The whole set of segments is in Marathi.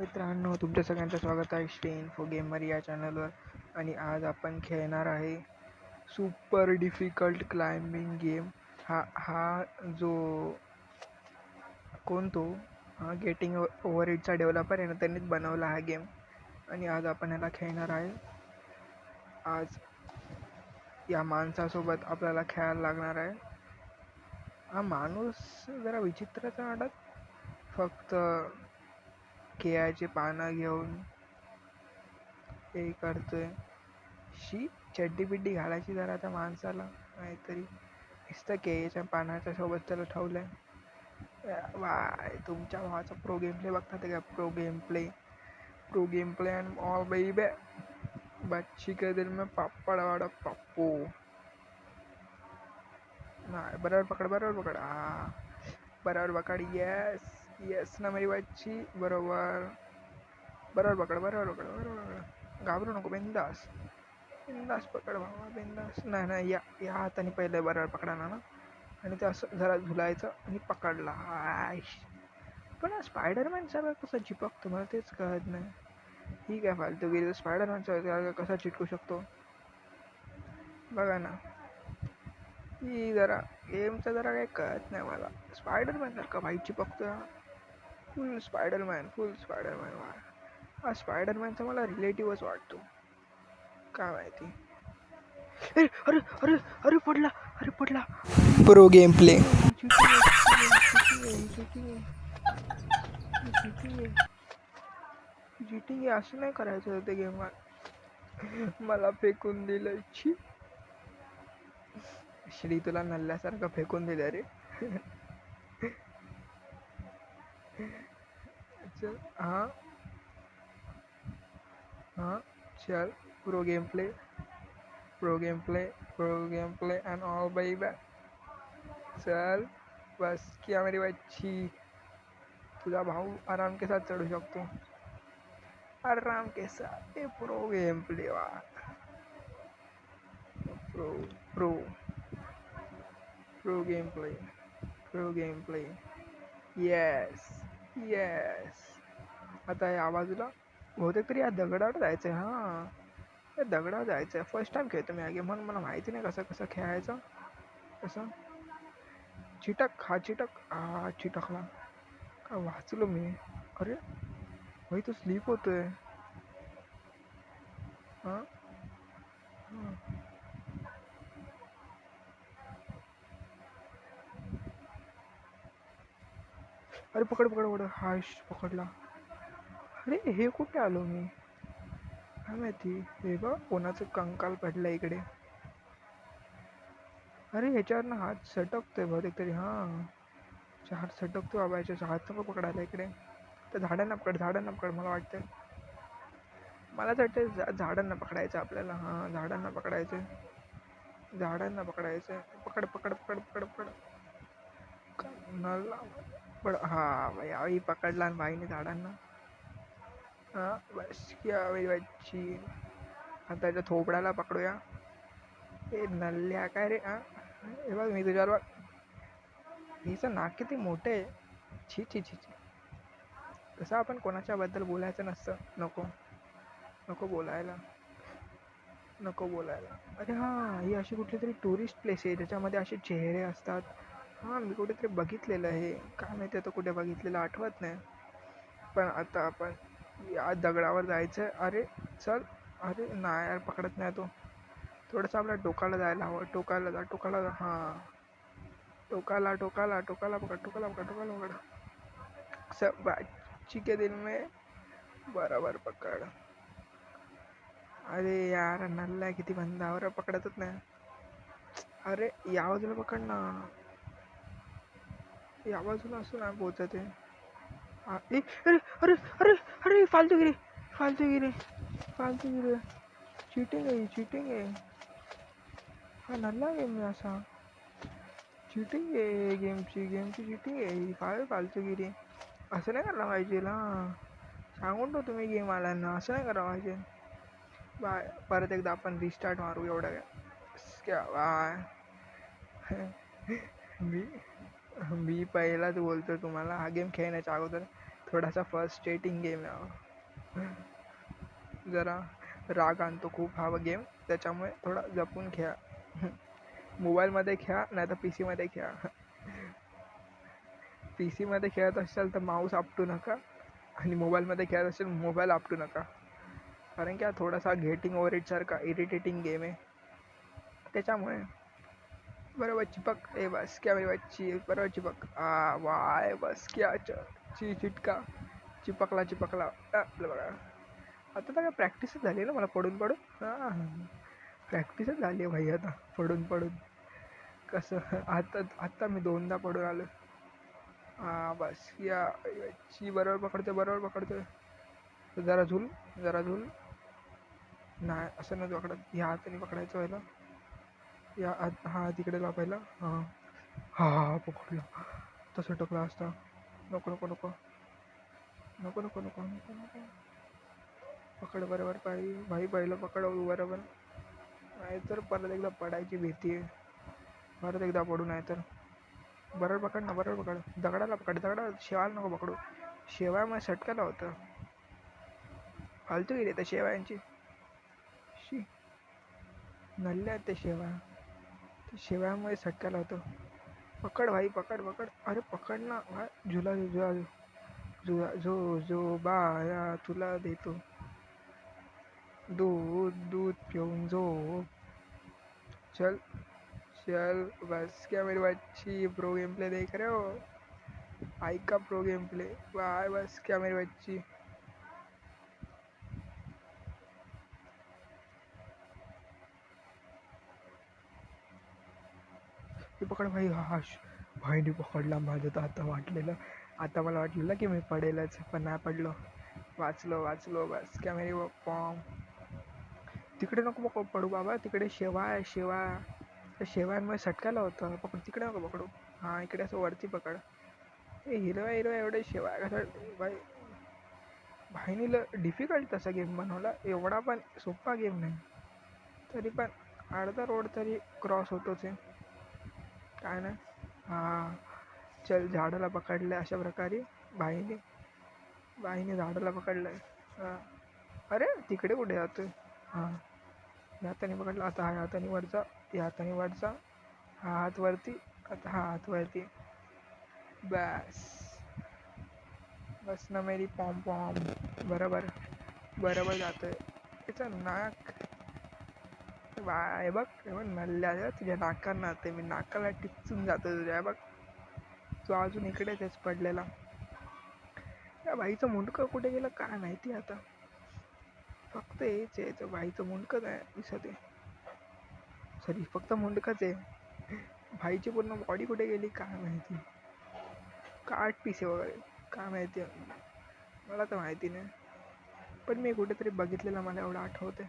मित्रांनो, तुमच्या सगळ्यांचं स्वागत आहे श्री इन्फो गेमर या चॅनलवर. आणि आज आपण खेळणार आहे सुपर डिफिकल्ट क्लाइम्बिंग गेम. हा जो कोण तो गेटिंग ओव्हर इटचा डेव्हलपर आहे ना, त्यांनीच बनवला हा गेम. आणि आज आपण ह्याला खेळणार आहे. आज या माणसासोबत आपल्याला खेळायला लागणार आहे. हा माणूस जरा विचित्रच वाटत, फक्त केळ्याचे पानं घेऊन हे करतोय. शी चड्डी बिड्डी घालायची जरा त्या माणसाला, नाहीतरी नुसतं केळीच्या पानाच्या सोबत त्याला ठेवलंय. वाय, तुमच्या भावाचा प्रो गेम प्ले बघता ते का? Pro game play and all baby. बच्ची के दिल में पापड़ वाडा पप्पू. नाही, बरोबर पकड बरोबर पकड. येस ना मेरी बच्ची. बरोबर पकड. घाबरू नको, बिंदास पकड भावा, बिंदास. नाही या हाताने पहिले बरोबर पकडा ना, आणि ते असं जरा झुलायचं आणि पकडला. पण स्पायडरमॅन सगळं कसं चिपकतो मला तेच कळत नाही. ही काय फालतूगिरी. स्पायडरमॅन सगळं कसा चिटकू शकतो बघा ना. ही जरा गेमचं जरा काही कळत नाही मला. स्पायडरमॅन सारखा भाई चिपकतो. फुल स्पायडरमॅन. हा स्पायडरमॅनचा मला रिलेटिव्हच वाटतो, काय माहिती. अरे अरे अरे पडला. Pro game play. चिटिंग असं नाही करायचं होतं गेमात. मला फेकून दिलं. श्री तुला नल्ल्यासारखं फेकून दिलं रे. चल हाँ चल. Pro game play end all baby. चल बस किया मेरी बच्ची. तुझा भाऊ आराम के साथ चढू शकतो, आराम के साथ. Pro game play pro game play. Yes. आता या बाजूला बहुतेक तरी या दगडावर जायचं आहे. या दगडावर जायचं आहे. फर्स्ट टाइम खेळतो मी हा गेम, म्हणून मला माहिती नाही कसं खेळायचं. कसं चिटकला का? वाचलो मी. अरे भाई, तो स्लीप होतोय. अरे पकड. पकडला. अरे हे कुठे आलो मी, काय माहिती. हे बघ, कोणाचं कंकाल पडलं इकडे. अरे ह्याच्यावरनं हात सटकतोय बहुतेक तरी. हात सटकतो बाबा. याच्या हात नको पकडायला इकडे. तर झाडांना पकड मला वाटतं. मला तर वाटतं झाडांना पकडायचं आपल्याला. झाडांना पकडायचं. पकड. भाई पकडला आणि भाईने झाडांना. बस क्या बच्ची. आता त्याच्या थोबड्याला पकडूया. हे नल्ल्या काय रे. हे बघ, मी तुझ्यावर बघ. हिचं नाक किती मोठे आहे. छी. तसं आपण कोणाच्याबद्दल बोलायचं नसतं. नको बोलायला. अरे ही अशी कुठली तरी टुरिस्ट प्लेस आहे, त्याच्यामध्ये असे चेहरे असतात. मी कुठेतरी बघितलेलं आहे, काय माहिती आता कुठे बघितलेलं आठवत नाही. पण आता आपण या दगडावर जायचं. अरे चल. अरे नाही यार, पकडत नाही तो. थोडंसं आपल्या टोकाला जायला हवं. टोकाला जा. टोकाला पकड. सब बच्ची के दिल में. बरोबर पकड. अरे यार, नल्ला किती बंदावर पकडतच नाही. अरे या बाजूला पकड ना. या बाजूला असं नाही पोचत आहे. अरे फालतूगिरी. चिटिंग आहे. हा नल्ला गेम आहे असा. चिटिंग आहे गेमची चिटिंग आहे. काय फालतूगिरी. असं नाही करायला पाहिजे ना. सांगून तो तुम्ही गेम आल्यांना असं नाही करायला पाहिजे. बाय. परत एकदा आपण रिस्टार्ट मारू. एवढं क्या बाय. मी पहिलाच बोलतो तुम्हाला, हा गेम खेळण्याच्या अगोदर थोडासा फर्स्ट्रेटिंग गेम जरा राग आणतो खूप हा गेम, त्याच्यामुळे थोडा जपून खेळा. मोबाईलमध्ये खेळा नाही तर पी सीमध्ये खेळा. पी सीमध्ये खेळत असाल तर माऊस आपटू नका, आणि मोबाईलमध्ये खेळत असेल मोबाईल आपटू नका, कारण की हा थोडासा गेटिंग ओव्हर इट सारखा इरिटेटिंग गेम आहे. त्याच्यामुळे बरोबर चिपक, ए बस क्या मेरी बच्ची, बरोबर चिपक, वाय बस क्या चिटका, चिपकला चिपकला. बघा आता तर काय प्रॅक्टिसच झाली ना मला पडून पडून. प्रॅक्टिसच झाली आहे भाई आता पडून पडून. कसं आता मी 2दा पडून आलो. बस या बरोबर पकडतोय, बरोबर पकडतोय. जरा झूल, जरा झूल. नाही असं नाही पकडत, ह्या हाताने पकडायचं व्हायला. हा तिकडे लावायला. हां हा पकडला. तसं टकला असता. नको नको नको नको नको नको नको नको. पकड बरोबर भाई पहिलं पकड बरोबर, नाहीतर परत एकदा पडायची भीती आहे. परत एकदा पडू नाही तर. बरोबर पकड ना, बरोबर पकड, दगडाला पकड, दगडा शेवायला नको पकडू. शेवाय सटकायला होतं. फालतू गेली त्या शेवायांची. शी नल्ल्या त्या शेवा, त्या शेव्यामुळे सटकायला होतं. पकड भाई पकड पकड, अरे पकड ना भाई. झुला झुला झुला झो झो बाया तुला देतो दूध, दूध पिऊन झोप. चल चल बस क्या मेरी बच्ची, प्रो गेम प्ले देख रहे हो? आई का प्रो गेम प्ले, वाह बस क्या मेरी बच्ची. हे पकड भाई. हा भाईने पकडला. माझं तर आता मला वाटलेलं की मी पडेलच, पण नाही पडलो. वाचलो वाचलो, बस क्या मेरी पॉम. तिकडे नको पडू बाबा, तिकडे शेवा आहे शेवा. त्या शेवांमुळे सटकायला होतं. पकड तिकडे नको पकडू. हां इकडे असं वरती पकड. हे हिरव्या हिरव्या एवढे शेवा कसं भाई. भाईनीला डिफिकल्ट तसा गेम बनवला, एवढा पण सोपा गेम नाही. तरी पण अर्धा रोड तरी क्रॉस होतोच आहे. काय नाही. हां चल, झाडाला पकडलं अशा प्रकारे बाईने झाडाला पकडलंय. हां अरे तिकडे कुठे जातोय. हां या हाताने पकडला, आता हा हाताने वरचा, या हाताने वरचा, हा हात वरती, आता हा हात वरती. बस बस ना मेरी पॉम पॉम. बरोबर बरोबर जातोय. त्याचं नाक बाय बघ, नल्ल्या तुझ्या नाकांना, ते मी नाकाला टिचून जातो तुझ्या बघ. तो अजून इकडेच पडलेला. या बाईचं मुंडकं कुठे गेलं काय माहिती आता. फक्त हेच आहे, तर बाईचं मुंडकं नाही दिसत आहे. सॉरी फक्त मुंडकंच आहे. भाईची पूर्ण बॉडी कुठे गेली काय माहिती. काट पिसे वगैरे काय माहिती, मला तर माहिती नाही. पण मी कुठेतरी बघितलेलं मला एवढं आठवते.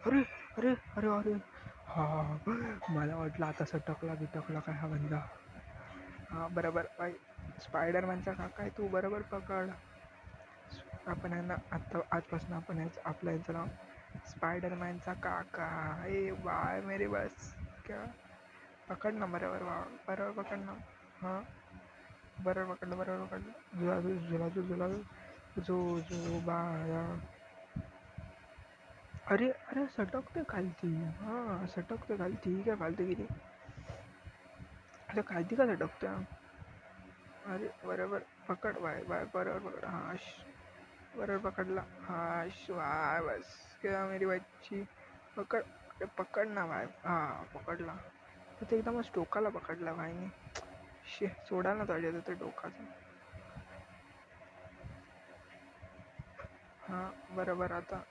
अरे अरे अरे अरे हा, मला वाटलं आता सटकला बिटकला काय हा बंदा. हा बरोबर बाई. स्पायडरमॅनचा काका आहे तू, बरोबर पकड. आपण यांना आत्ता आजपासून आपण आपल्या यांचं नाव स्पायडरमॅनचा काका. ए बाय मेरे बस क्या. पकड ना बरोबर, बरोबर पकड ना. हां बरोबर पकडलं, बरोबर पकडलं. झुला झो झो बाया. अरे अरे सटकते खालती. हां सटकते खालती, ही काय फालतूगिरी. आता खालती का सटकते. अरे बरोबर पकड बाय बाय, बरोबर पकड. बरोबर पकडला. वाय बस क्या मेरी बच्ची. पकड, अरे पकड ना भाई. हां पकडला. तर एकदमच टोकाला पकडला भाईने. सोडा ना पाहिजे ते डोकाचं. हां बरोबर. आता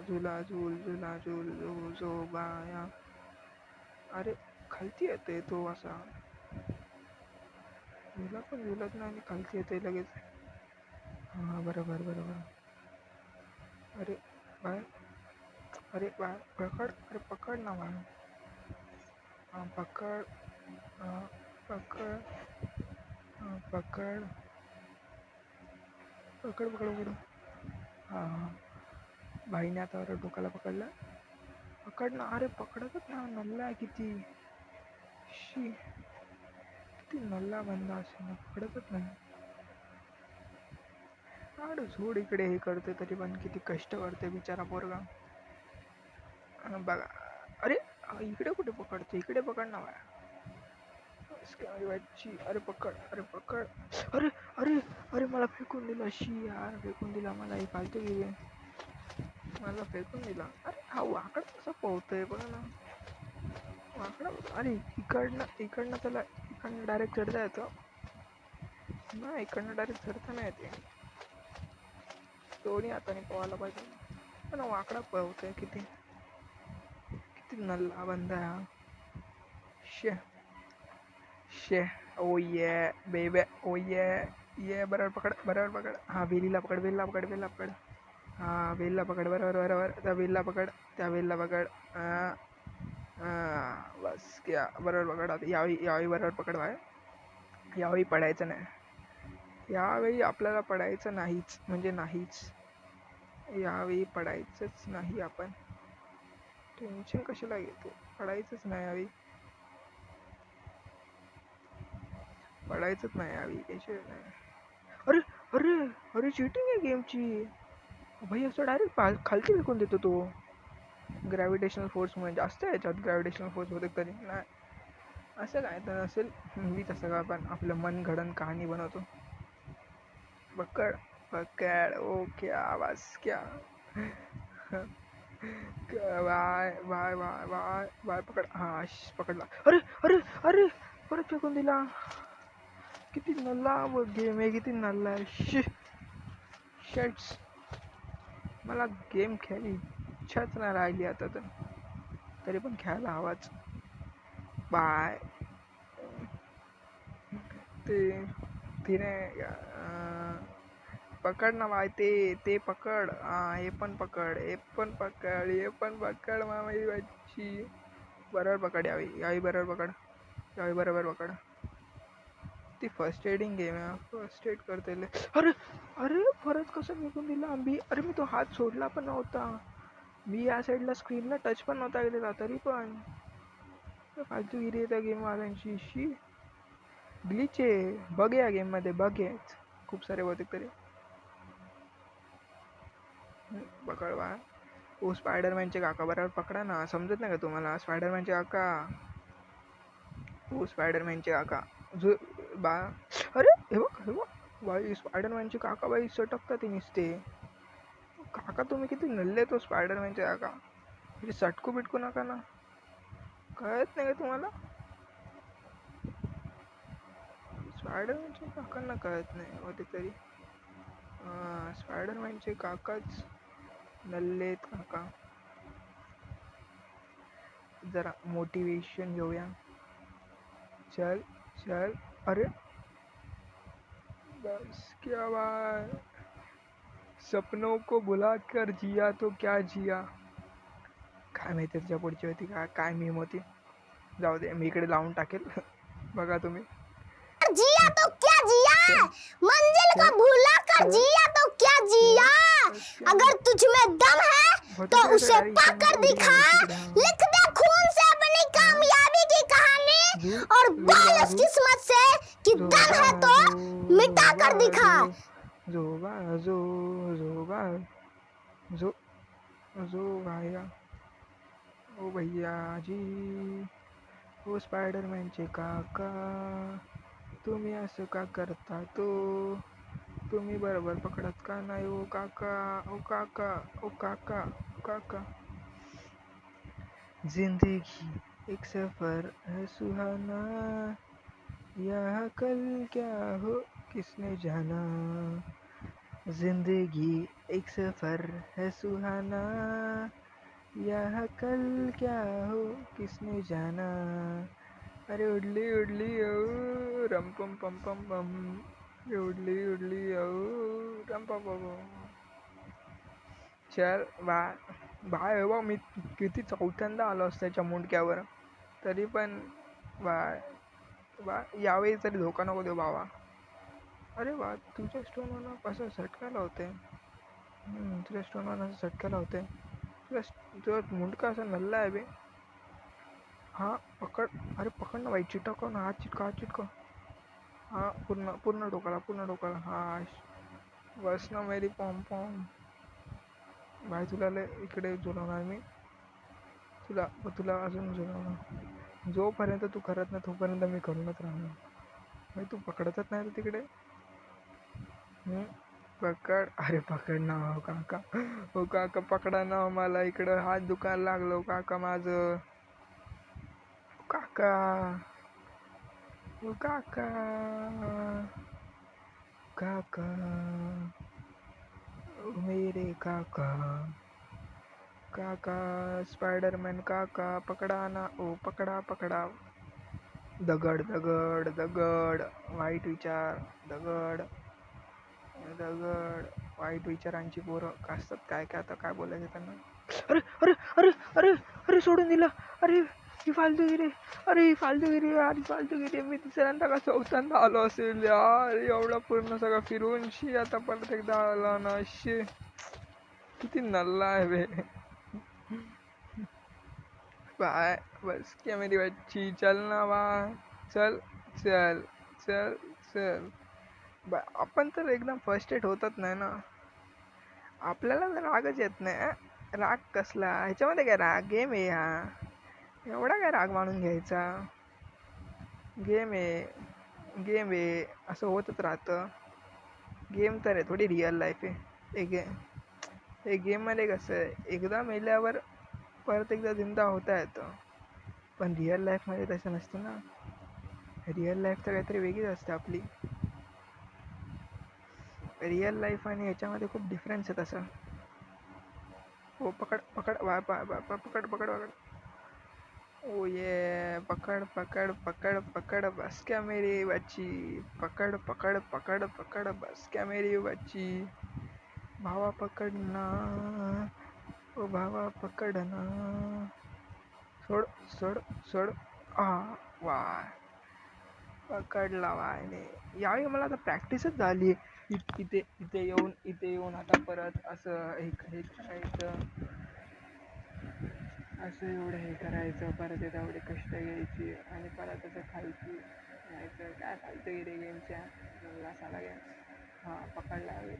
झुला झूल झुला झूल झो झो बाया. अरे खालती येते तो असा. झुला पण झुलत नाही आणि खालती येते लगेच. हां बरोबर बरोबर. अरे बाय, अरे बाय पकड, अरे पकड ना बाय. हां पकड. हां पकड. हां पकड पकड पकड पकड. हां हां भाईने आता बरं डोक्याला पकडलं. पकड ना, अरे पकडतच ना नल्ला किती. शी किती नल्ला बंदा असेल ना, पडतच नाही. आडू झोड इकडे हे करते तरी पण किती कष्ट करते बिचारा पोरगा. बघा, अरे इकडे कुठे पकडते, इकडे पकड ना बाया. अरे पकड, अरे पकड, अरे अरे अरे मला फेकून दिला, शी यार फेकून दिला मला, हे फालतू गेले, मला फेकून दिला. अरे हा वाकड कसं पोहतोय बघा ना, वाकडा. अरे इकडनं त्याला इकडनं डायरेक्ट चढता येतं ना, इकडनं डायरेक्ट चढता नाही येते. दोन्ही हाताने पोहायला पाहिजे, पण वाकडा पळवतोय. किती किती नल्ला बंदा आहे हा. शे शे ओ ये बेबे, ओ ये बरोबर पकड, बरोबर पकड. हा वेलीला पकड, वेलीला पकड, वेलीला पकड. हा वेलीला पकड, बरोबर बरोबर. त्या वेलीला पकड, त्या वेलीला पकड. बस क्या, बरोबर पकड. आता यावेळी बरोबर पकड बाय. यावेळी पडायचं नाही, यावेळी आपल्याला पडायचं नाहीच, म्हणजे नाहीच. यावेळी पडायचंच नाही. आपण टेन्शन कशाला घेतो, पडायचंच नाही यावेळी, पडायचंच नाही यावेळी, टेन्शन नाही. अरे अरे अरे चिटिंग आहे गेमची भाई, असं डायरेक्ट खालती विकून देतो तो. ग्रॅव्हिटेशनल फोर्स म्हणजे जास्त आहे याच्यात, ग्रॅव्हिटेशनल फोर्स होते तरी नाही. असं काय तर असेल, मी तसं का पण आपलं मन घडण कहाणी बनवतो. पकड पकड, ओ क्या बस क्या. Y Y Y Y Y, पकड. हा पकडला. अरे अरे अरे परत फेकून दिला. किती नल्ला गेम आहे, किती नल्ला आहे. शट्स, मला गेम खेळायची इच्छाच नाही राहिली आता तर, तरी पण खेळायला हवाच. बाय. ते तिने पकड ना बाय, ते पकड. हे पण पकड, हे पण पकड, हे पण पकड मामाची बच्ची. बरोबर पकड, यावी बरोबर पकड, यावी बरोबर पकड. ती फर्स्ट एडिंग गेम आहे, फर्स्ट एड करते. अरे अरे परत कसं निघून दिला आंबी. अरे मी तो हात सोडला पण नव्हता, मी या साईडला स्क्रीनला टच पण नव्हता गेलेला, तरी पण फालतूगिरी आहे त्या गेमवाल्यांची. शी ग्लिच आहे, बग या गेममध्ये, बग आहेत खूप सारे बहुतेक तरी. पकड बा. ओ स्पायडरमॅनचे काका, बरोबर पकडा ना, समजत नाही का तुम्हाला, स्पायडरमॅनचे काका. ओ स्पायडरमॅनचे काका जो बा. अरे हे बघ, हे बघ बाई, स्पायडरमॅनचे काका बाई सटकतात ते नुसते. काका तुम्ही किती नल्ले, तो स्पायडरमॅनचे काका, म्हणजे सटकू बिटकू नका ना, कळत नाही का तुम्हाला. स्पायडरमॅनचे काकांना कळत नाही होते तरी. स्पायडरमॅनचे काकाच नल्लेत काका. जरा मोटिवेशन घेऊया. चल चल, अरे बस क्या बात, सपनों को भुला कर जिया तो क्या जिया. काय माहिती त्याच्या पुढची होती काय मीम होती, जाऊ दे, मी इकडे लावून टाकेल. बघा तुम्ही. जिया तो क्या जिया, मंजिल को भूला कर जिया तो क्या जिया, अगर तुझ में दम है तो उसे पाकर दिखा, लिख दे खून से अपनी कामयाबी की कहानी, और बोल उस किस्मत से कि दम है तो मिटा कर दिखा. जोबा जो जोबा जो जो भाया, ओ भैया जी, ओ स्पायडरमॅनचे काका, तुम्ही असं का करता, तो तुम्ही बरोबर पकडत का नाही ओ काका, ओ काका, ओ काका, ओ काका. जिंदगी एक सफर है सुहाना, यहाँ कल क्या हो किसने जाना. जिंदगी एक सफर है सुहाना, यहाँ कल क्या हो किसने जाना. अरे उडली उडली ओ रम पम पम पम पम, उडली उडली ओ रम पम पम. चल बाय बाय. बा मी किती चौथ्यांदा आलो असतो त्याच्या मुंडक्यावर, तरी पण बाय बाय. यावेळी तरी धोका नको देऊ बाबा. अरे वा, तुझ्या स्टोनवर कसं सटकायला होते, तुझ्या स्टोनवर असं सटकायला होते, तुझा मुंडका असा नल्ला आहे बे. हा पकड, अरे पकड ना बाई, चिटकव ना, हात चिटका, हात चिटकव. हा पूर्ण पूर्ण डोकाला हा. बस ना मेरी पॉम पॉम. भाई तुला इकडे झुलवणार मी. तुला तुला अजून झुलवणार. जोपर्यंत तू करत नाही तोपर्यंत मी करूनच राहणार. भाई तू पकडतच नाही तर तिकडे. पकड. अरे पकड ना हो काका. हो काका पकडा ना मला इकडं हात दुखायला लागलो काका माझं. काका. ओ काका. काका. ओ मेरे काका. काका स्पायडरमॅन काका पकडा ना ओ पकडा पकडा. दगड दगड दगड वाईट विचार दगड दगड वाईट विचारांची पोरं का असतात काय काय आता काय बोलायचं त्यांना. अरे अरे अरे अरे अरे सोडून दिला. अरे ही फालतूगिरी. अरे ही फालतूगिरी यार फालतूगिरी. मी तिसऱ्यांदा का चौथ्यांदा आलो असेल यार एवढा पूर्ण सगळं फिरून शी आता परत एकदा आला ना शी. किती नल्ला आहे बे. बाय बस क्या मेरी बच्ची चल ना बा. चल चल चल चल. आपण तर एकदम फर्स्ट एड होतच नाही ना. आपल्याला तर रागच येत नाही. राग कसला ह्याच्यामध्ये काय राग गेम आहे हा. एवढा काय राग मानून घ्यायचा. गेम आहे असं होतच राहतं. गेम तर आहे थोडी रिअल लाईफ आहे. हे गेममध्ये कसं आहे एकदा मेल्यावर परत एकदा जिंदा होता येतं. पण रिअल लाईफमध्ये तसं नसतं ना. रिअल लाईफ तर काहीतरी वेगळीच असते आपली. रिअल लाईफ आणि ह्याच्यामध्ये खूप डिफरन्स आहे तसा. हो पकड पकड पकड पकड पकड. ओ ये पकड पकड पकड पकड बस क्या मेरी बच्ची. पकड पकड पकड पकड बस क्या मेरी बच्ची. भावा पकडना ओ भावा पकडना. सोड सोड सोड. वाय पकडला वायने. यावेळी मला आता प्रॅक्टिसच झाली. इथे येऊन आता परत असं हे करायचं. असं एवढं हे करायचं परत एवढे कष्ट घ्यायची आणि परत असं खायची यायचं काय फालतू रे गेमच्या. साला गेम. हां पकडला हवे.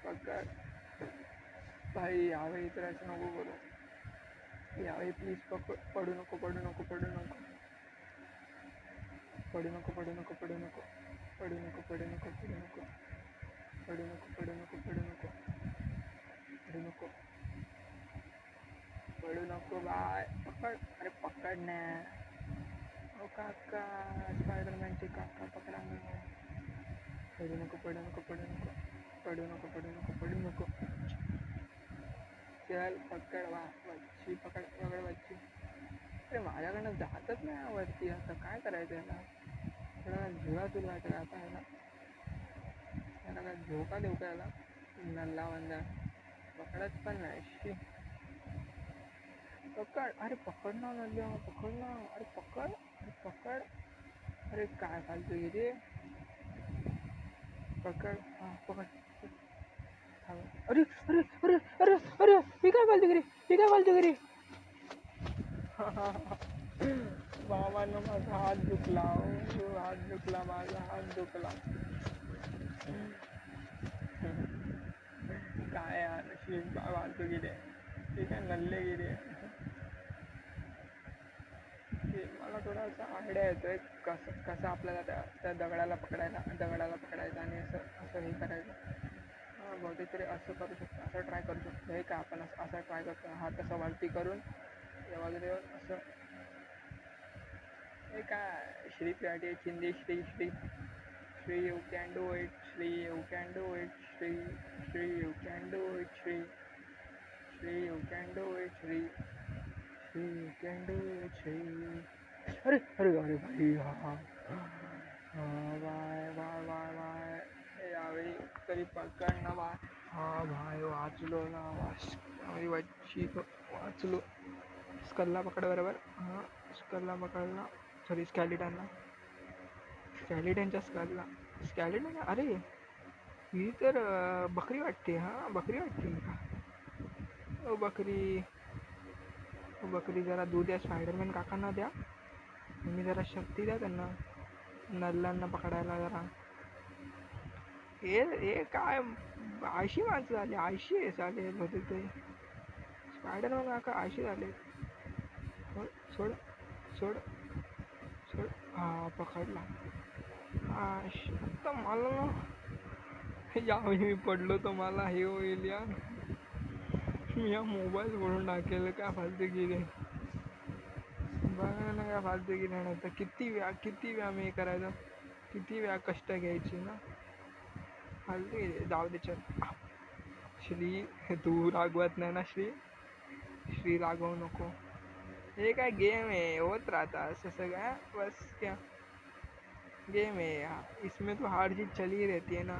पकड. भाई यावेळी तर असं नको करू. यावेळी प्लीज पडू नको पडू नको पडू नको. पडू नको पडू नको पडू नको पडू नको पडू नको पडू नको पडू नको पडू नको पडू नको पडू नको पडू नको बाय. पकड. अरे पकड ना ओ काका. स्पायडरमॅनचे काका पकडा ना. पडू नको पडू नको पडू नको पडू नको पडू नको पडू नको. चल पकड वा वच्ची पकड पकड वच्ची. अरे माझ्याकडनं जातच नाही वरती आता काय करायचं याला. थोडा झुळा तुला का आता याला. याला काय झोका देऊ का याला. नल्ला वंदा पकडत पण नाही शी. पकड. अरे पकड ना नल्ल्या पकड ना. अरे पकड. अरे पकड. अरे काय फालतू रे. पकड हां पकड. अरे अरे अरे अरे अरे मी काय फालतू गिरी. मी काय फालतू गिरी. मामानं माझा हात दुखला. हात दुखला माझा हात दुखला. काय यार नशीब फालतू गिरे. ठीक आहे नल्ले गिरे. मला थोडासा आयडिया येतोय कसं आपल्याला त्या दगडाला पकडायचं आणि असं हे करायचं. हां बहुतेक तरी असं करू शकतो. असं ट्राय करू शकतो. हे का आपण असं ट्राय करतो. हात असं वरती करून या बाजूला येऊन असं. हे काय श्री प्याटी चिंदी Shri Shri Shri you can do it. Shri you can do it. Shri Shri you can do it. Shri Shri you can do it. Shri Shri you can do it. Shri. अरे अरे अरे भाई हा बाय बाय बाय बाय. यावेळी तरी पकड ना बाय. हा भाई वाचलो ना वाचची वाचलो. स्कलला पकड बरोबर. हां स्कलला पकडला. सॉरी स्कॅलिटनला. स्कॅलिटनच्या स्कॅलिटन अरे ही तर बकरी वाटते. हां बकरी वाटते का. ओ बकरी जरा दूध द्या स्पायडरमॅन काकांना द्या. तुम्ही जरा शक्ती द्या त्यांना. नल्ल्यांना पकडायला जरा. हे काय आळशी माणसं झाली, आळशी झाले होते ते. स्पायडरमॅन काका आळशी झाले. सोड सोड सोड सोड. हा पकडला. आता मला ना यावेळी मी पडलो तर मला हे होईल यार. मी या मोबाईल वरून टाकेल काय फालतूगिरी. बघा ना काय फालतूगिरी नाही तर किती वेळा मी हे करायचं, किती वेळा कष्ट घ्यायची ना. फालतूगिरी जाऊ दे चल. श्री तू रागवत नाही ना श्री. श्री रागवू नको. हे काय गेम आहे, होत राहता असं सगळं. बस क्या गेम है, इसमें तो हार जीत चली रहती है ना.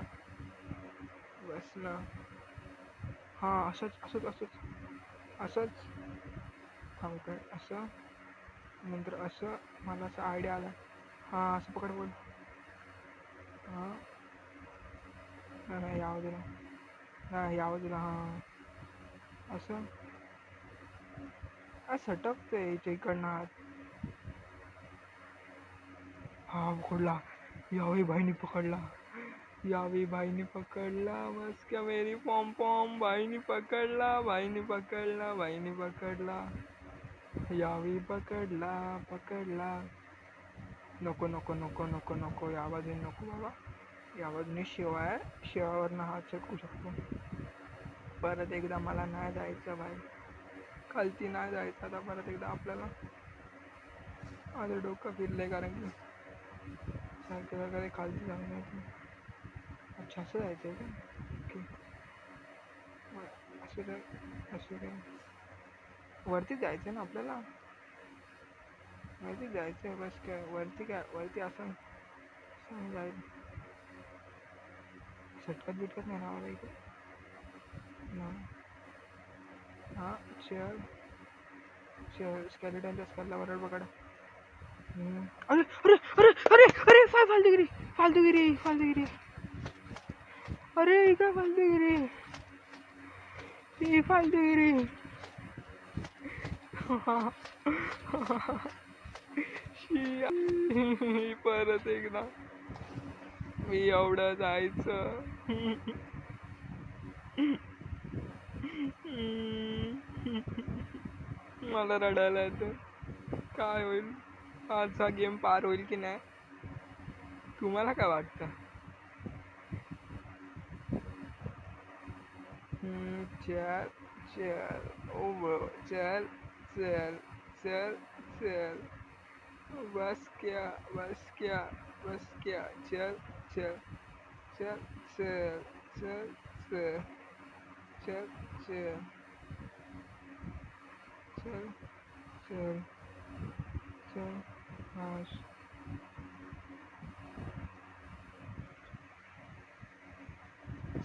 बस ना. हां असंच असंच असंच असंच थांब काय असं नंतर असं. मला असं आयडिया आला. हां असं पकड बोल. हां नाही यावं दिला, नाही यावं दिला. हां असं सटकते इकडनं हात. हा पकडला. यावेळी भाईनी पकडला. यावेळी भाईनी पकडला. बस क्या मेरी पॉम पॉम. भाईनी पकडला, भाईनी पकडला, भाईनी पकडला. यावेळी पकडला पकडला. नको नको नको नको नको. या बाजूने नको बाबा. या बाजूने शिवा आहे. शिवावरनं हात चटकू शकतो. परत एकदा मला नाही जायचं भाई. खालती नाही जायचं आता परत एकदा आपल्याला. माझं डोकं फिरलंय कारण की सारखं सारखं खालती जाऊ नये. अच्छा असं जायचं आहे का. ओके असं काय असं काय. वरतीच जायचं ना आपल्याला. वरतीच जायचं आहे. बस काय वरती असं जायचं. झटकत बिटकत नाही ना मला इथे ना. हां चल चल. स्केलेटनच्या स्कलला बरोबर पकड. अरे अरे अरे अरे अरे फालतूगिरी फालतूगिरी फालतूगिरी. अरे काय फालतूगिरी, ही फालतूगिरी. परत एकदा मी एवढं जायचं. मला रडायला येतं. काय होईल आजचा गेम पार होईल की नाही, तुम्हाला काय वाटतं. चल चल ओ चल चल चल चल. बस क्या बस क्या बस क्या. चल चल चल चल चल चल चल चल चल चल चल. हां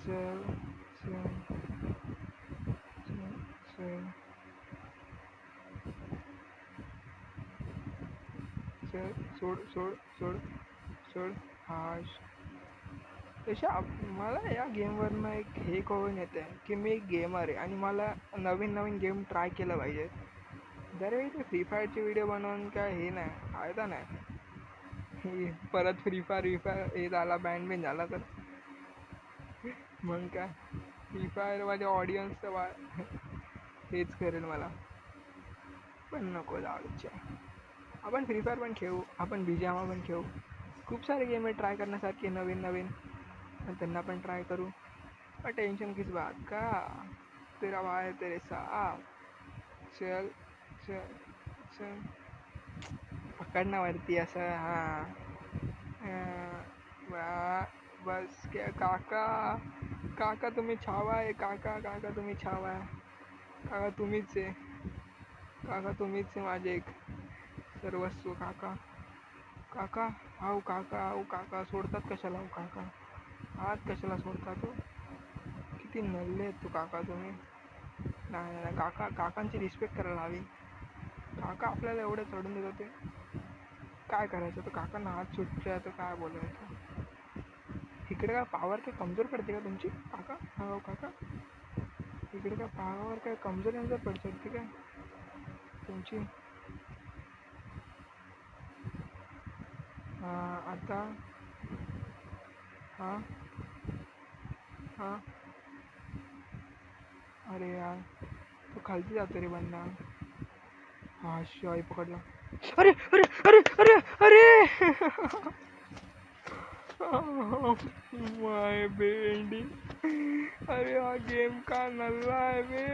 चल चल चल चल चल. सोड सोड सोड सोड. हाश तशा मला या गेमवरनं एक हे कळून येते की मी एक गेमर आहे आणि मला नवीन नवीन गेम ट्राय केलं पाहिजे. दरवेळी ते फ्री फायरचे व्हिडिओ बनवून काय हे नाही, फायदा नाही. हे परत फ्री फायर हे झाला बँड बिन झाला तर मग काय फ्री फायरवाले ऑडियन्स तर हेच करेल मला. पण नको जाऊच्या. आपण फ्री फायर पण खेळू, आपण BGMI पण खेळू. खूप सारे गेम आहे ट्राय करण्यासारखे नवीन नवीन. त्यांना पण ट्राय करू. पर टेंशन किस बात का, तेरा भाई तेरे साथ. चल चल चल. पकडना वरती असं. हां बस क्या काका. काका तुम्ही छावा आहे. काका काका तुम्ही छावा आहे. काका तुम्हीच आहे. काका तुम्हीच आहे माझे एक सर्वस्व. काका काका आहो काका आहो काका. सोडतात कशाला हो काका. हात कशाला सोडतात हो. किती नल्ले आहेत तो काका तुम्ही. नाही नाही काका, काकांची रिस्पेक्ट करायला हवी. काका आपल्याला एवढं चढून देत होते. काय करायचं तर काकांना हात सुटच्या तर काय बोलायचं. इकडे काय पावर काय कमजोर पडते का तुमची काका. हो काका इकडे काय पावर काय कमजोर पडते काय तुमची. आता हां हां अरे यार तो खालती जातो रे बंदा. हा शिवाय पकडला. अरे अरे अरे अरे अरे माय बेंडी. अरे हा गेम का नल्ला है बे,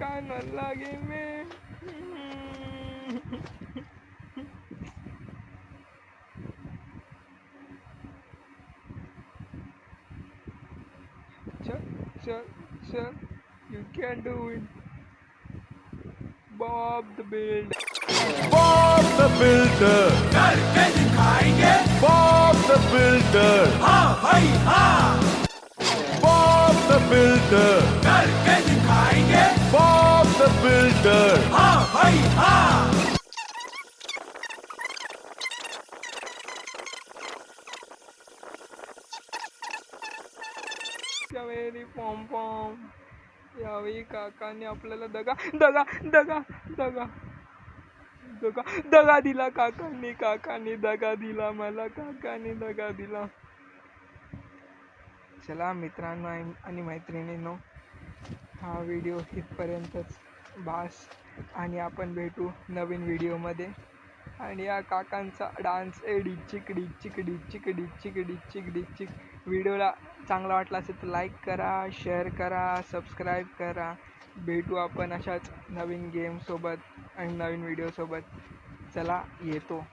का नल्ला गेम है. चल चल चल, you can do it. Bob the Builder. Bob the Builder. करके दिखाएंगे. Bob the Builder. हाँ भाई हाँ. Bob the Builder. करके दिखाएंगे. Bob the Builder. हाँ भाई हाँ. वेरी पॉम पॉम. यावेळी काकाने आपल्याला दगा दगा दगा दगा दगा दगा दिला. काकाने दगा दिला मला. काकाने दगा दिला. चला मित्रांनो आणि मैत्रिणींनो, हा व्हिडिओ इथपर्यंतच बास. आणि आपण भेटू नवीन व्हिडिओमध्ये. आणि या काकांचा डान्स डिचिक डिचिक डिचिक डिचिक डिचिक डिचिक व्हिडिओला चांगला वाटला असेल तर लाईक करा, शेअर करा, सबस्क्राईब करा. भेटू आपण अशाच नवीन गेमसोबत आणि नवीन व्हिडिओसोबत. चला येतो.